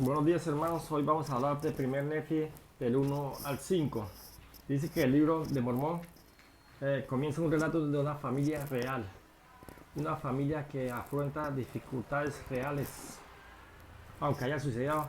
Buenos días hermanos, hoy vamos a hablar de primer Nefi del 1 al 5. Dice que el libro de Mormón comienza un relato de una familia real, una familia que afronta dificultades reales, aunque haya sucedido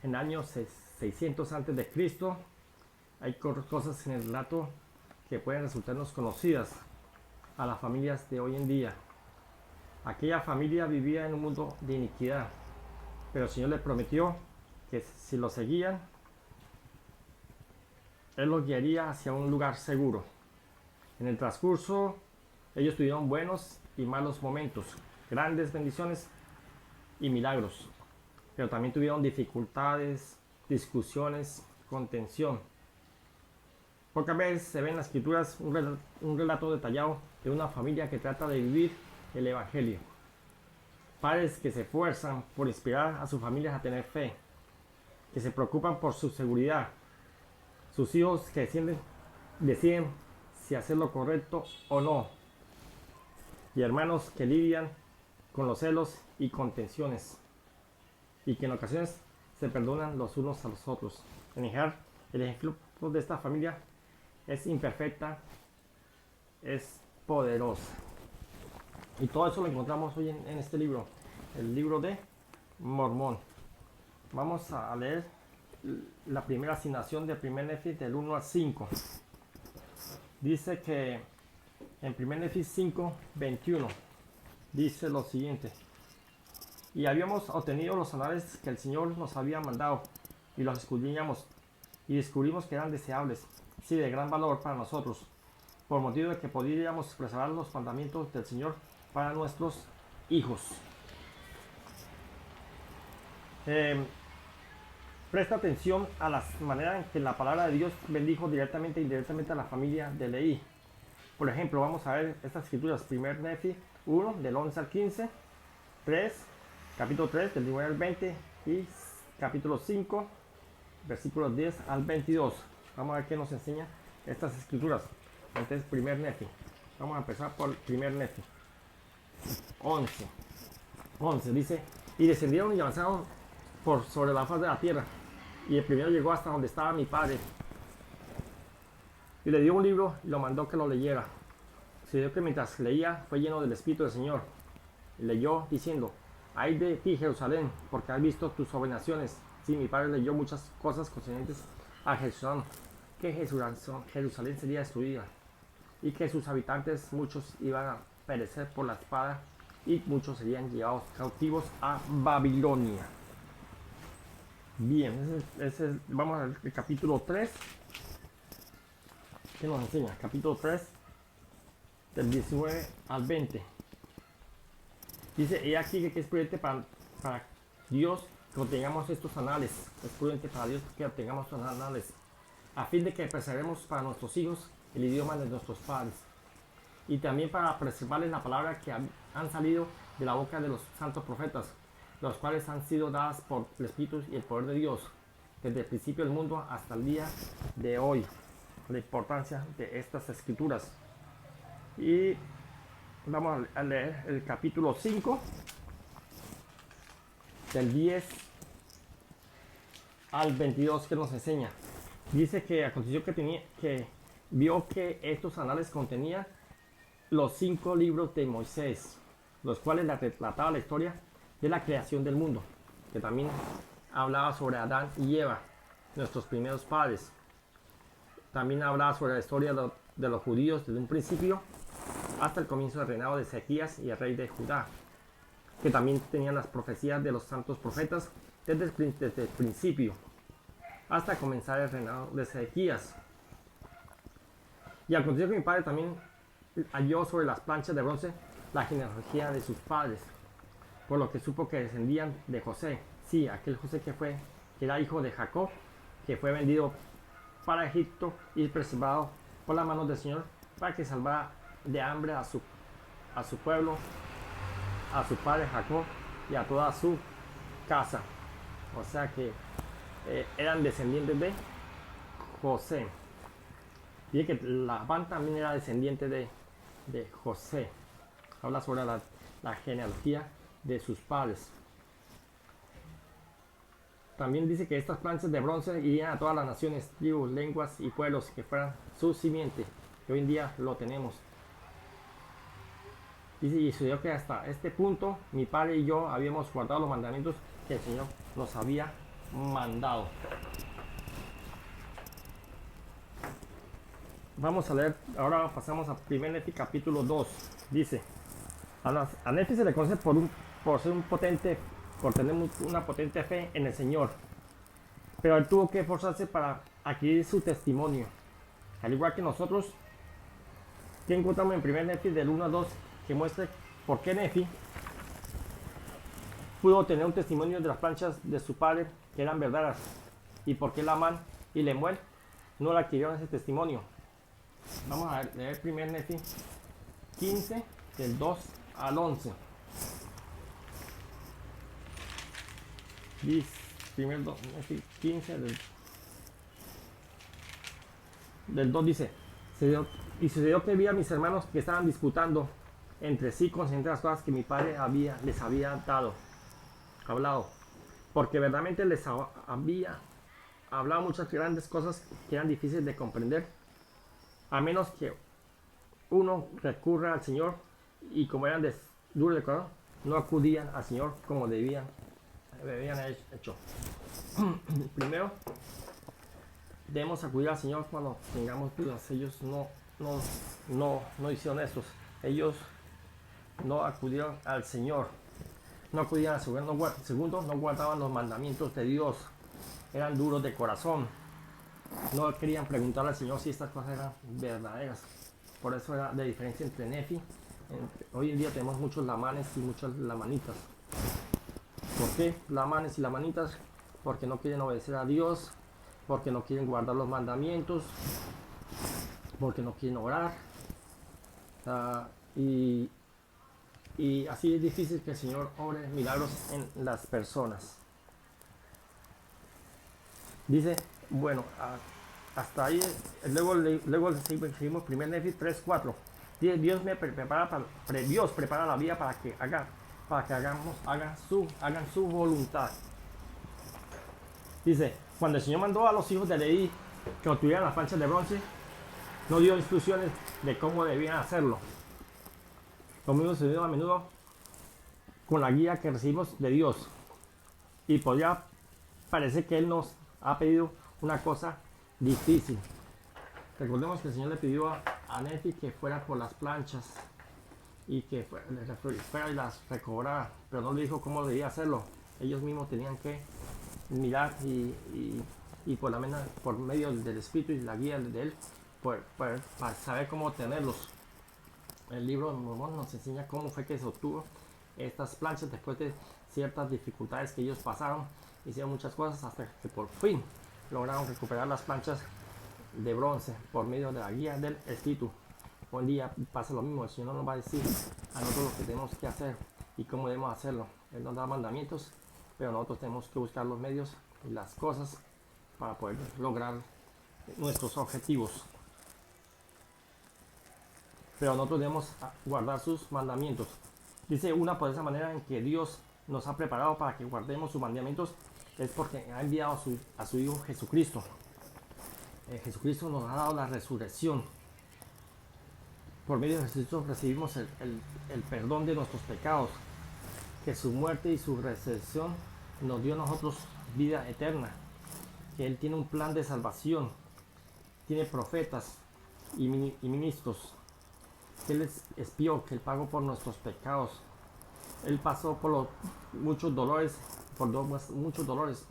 en años 600 antes de Cristo. Hay cosas en el relato que pueden resultarnos conocidas a las familias de hoy en día. Aquella familia vivía en un mundo de iniquidad, pero el Señor le prometió que si lo seguían, Él los guiaría hacia un lugar seguro. En el transcurso, ellos tuvieron buenos y malos momentos, grandes bendiciones y milagros, pero también tuvieron dificultades, discusiones, contención. Pocas veces se ve en las escrituras un relato detallado de una familia que trata de vivir el Evangelio. Padres que se esfuerzan por inspirar a sus familias a tener fe, que se preocupan por su seguridad, sus hijos que deciden si hacer lo correcto o no, y hermanos que lidian con los celos y contenciones, y que en ocasiones se perdonan los unos a los otros. En general, el ejemplo de esta familia es imperfecta, es poderosa. Y todo eso lo encontramos hoy en este libro, el libro de Mormón. Vamos a leer la primera asignación de primer Nefi del 1 al 5. Dice que en primer Nefi 5, 21, dice lo siguiente: y habíamos obtenido los anales que el Señor nos había mandado, y los escudriñamos, y descubrimos que eran deseables, sí, de gran valor para nosotros, por motivo de que podríamos preservar los mandamientos del Señor para nuestros hijos. Presta atención a la manera en que la palabra de Dios bendijo directamente e indirectamente a la familia de Leí. Por ejemplo, vamos a ver estas escrituras: 1 Nefi 1, del 11 al 15, 3, capítulo 3, del 9 al 20, y capítulo 5, versículos 10 al 22. Vamos a ver qué nos enseña estas escrituras. Entonces, 1 Nefi. Vamos a empezar por 1 Nefi 11. 11 dice: y descendieron y avanzaron por sobre la faz de la tierra, y el primero llegó hasta donde estaba mi padre, y le dio un libro y lo mandó que lo leyera. Sucedió que mientras leía fue lleno del Espíritu del Señor, y leyó diciendo: ay de ti, Jerusalén, porque has visto tus abominaciones. Sí, mi padre leyó muchas cosas concernientes a Jerusalén, que Jerusalén sería destruida, y que sus habitantes muchos iban a perecer por la espada, y muchos serían llevados cautivos a Babilonia. Bien, vamos al capítulo 3. ¿Qué nos enseña? Capítulo 3, del 19 al 20. Dice: he aquí que es prudente para Dios que obtengamos estos anales. Es prudente para Dios que obtengamos estos anales, a fin de que preservemos para nuestros hijos el idioma de nuestros padres, y también para preservarles la palabra que han salido de la boca de los santos profetas, los cuales han sido dadas por el Espíritu y el poder de Dios, desde el principio del mundo hasta el día de hoy. La importancia de estas escrituras. Y vamos a leer el capítulo 5, del 10 al 22, que nos enseña. Dice que aconteció que vio que estos anales contenían los 5 libros de Moisés, los cuales relataba la historia de la creación del mundo, que también hablaba sobre Adán y Eva, nuestros primeros padres. También hablaba sobre la historia de los judíos desde un principio hasta el comienzo del reinado de Ezequías y el rey de Judá, que también tenían las profecías de los santos profetas desde el principio hasta comenzar el reinado de Ezequías. Y aconteció que mi padre también halló sobre las planchas de bronce la genealogía de sus padres, por lo que supo que descendían de José, sí, aquel José que era hijo de Jacob, que fue vendido para Egipto y preservado por la mano del Señor para que salvara de hambre a su pueblo, a su padre Jacob y a toda su casa. O sea que eran descendientes de José. Y que Labán también era descendiente de José. Habla sobre la genealogía de sus padres. también dice que estas planchas de bronce irían a todas las naciones, tribus, lenguas y pueblos que fueran su simiente, que hoy en día lo tenemos. Dice, y sucedió que hasta este punto mi padre y yo habíamos guardado los mandamientos que el Señor nos había mandado. Vamos a leer, ahora pasamos a 1 Nefi capítulo 2. Dice, a Nefi se le conoce por ser un potente, por tener una potente fe en el Señor. Pero él tuvo que esforzarse para adquirir su testimonio. Al igual que nosotros, que encontramos en 1 Nefi del 1 a 2, que muestra por qué Nefi pudo tener un testimonio de las planchas de su padre que eran verdaderas, y por qué Lamán y Lemuel no le adquirieron ese testimonio. Vamos a leer 1 Nefi 15 del 2 al 11. Dice 1 Nefi 15 del 2 dice, y sucedió que vi a mis hermanos que estaban disputando entre sí concerniente las cosas que mi padre les había hablado, porque verdaderamente les había hablado muchas grandes cosas que eran difíciles de comprender, a menos que uno recurra al Señor, y como eran duros de corazón, no acudían al Señor como debían hecho. Primero, debemos acudir al Señor cuando tengamos dudas. Ellos no hicieron eso. Ellos no acudieron al Señor. No acudían al Señor. Segundo, no guardaban los mandamientos de Dios. Eran duros de corazón. No querían preguntarle al Señor si estas cosas eran verdaderas. Por eso era la diferencia entre Nefi. Hoy en día tenemos muchos lamanes y muchas lamanitas. ¿Por qué lamanes y lamanitas? Porque no quieren obedecer a Dios, porque no quieren guardar los mandamientos, porque no quieren orar. Y así es difícil que el Señor obre milagros en las personas. Dice, bueno, hasta ahí, luego seguimos 1 Nefi 3:4. Dios prepara la vida para que hagan su voluntad. Dice, cuando el Señor mandó a los hijos de Leví que obtuvieran las planchas de bronce, no dio instrucciones de cómo debían hacerlo. Lo mismo sucedió a menudo con la guía que recibimos de Dios. Y podría parecer que Él nos ha pedido una cosa difícil. Recordemos que el Señor le pidió a Nefi que fuera por las planchas y que fuera y las recobrara, pero no le dijo cómo debía hacerlo. Ellos mismos tenían que mirar y por medio del Espíritu y la guía de Él, para saber cómo tenerlos. El libro de Mormón nos enseña cómo fue que se obtuvo estas planchas después de ciertas dificultades que ellos pasaron. Hicieron muchas cosas hasta que por fin lograron recuperar las planchas de bronce por medio de la guía del Espíritu. Hoy en día pasa lo mismo. El Señor nos va a decir a nosotros lo que tenemos que hacer y cómo debemos hacerlo. Él nos da mandamientos, pero nosotros tenemos que buscar los medios y las cosas para poder lograr nuestros objetivos. Pero nosotros debemos guardar sus mandamientos. Dice una por esa manera en que Dios nos ha preparado para que guardemos sus mandamientos, es porque ha enviado a su Hijo Jesucristo. Jesucristo nos ha dado la resurrección. Por medio de Jesucristo recibimos el perdón de nuestros pecados, que su muerte y su resurrección nos dio a nosotros vida eterna, que Él tiene un plan de salvación, tiene profetas y ministros, que Él expió, que Él pagó por nuestros pecados. Él pasó por muchos dolores,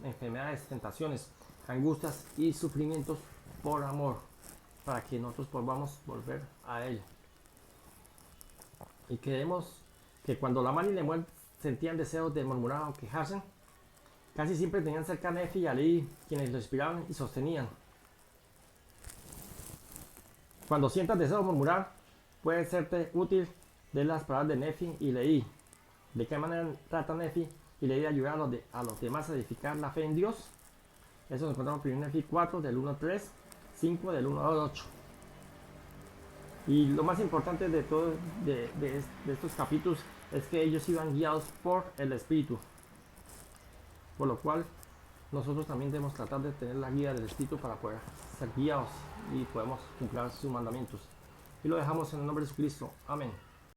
enfermedades, tentaciones, angustias y sufrimientos por amor, para que nosotros podamos volver a Él. Y creemos que cuando Lamán y Lemuel sentían deseos de murmurar o quejarse, casi siempre tenían cerca a Nefi y a Leví, quienes lo inspiraban y sostenían. Cuando sientas deseos de murmurar, puede serte útil de las palabras de Nefi y Leví. ¿De qué manera trata Nefi y Leví de ayudar a los demás a edificar la fe en Dios? Eso lo encontramos en 1 Nefi 4 del 1 al 3, 5 del 1 al 8. Y lo más importante de todo de estos capítulos es que ellos iban guiados por el Espíritu, por lo cual nosotros también debemos tratar de tener la guía del Espíritu para poder ser guiados y podemos cumplir sus mandamientos. Y lo dejamos en el nombre de Jesucristo. Amén.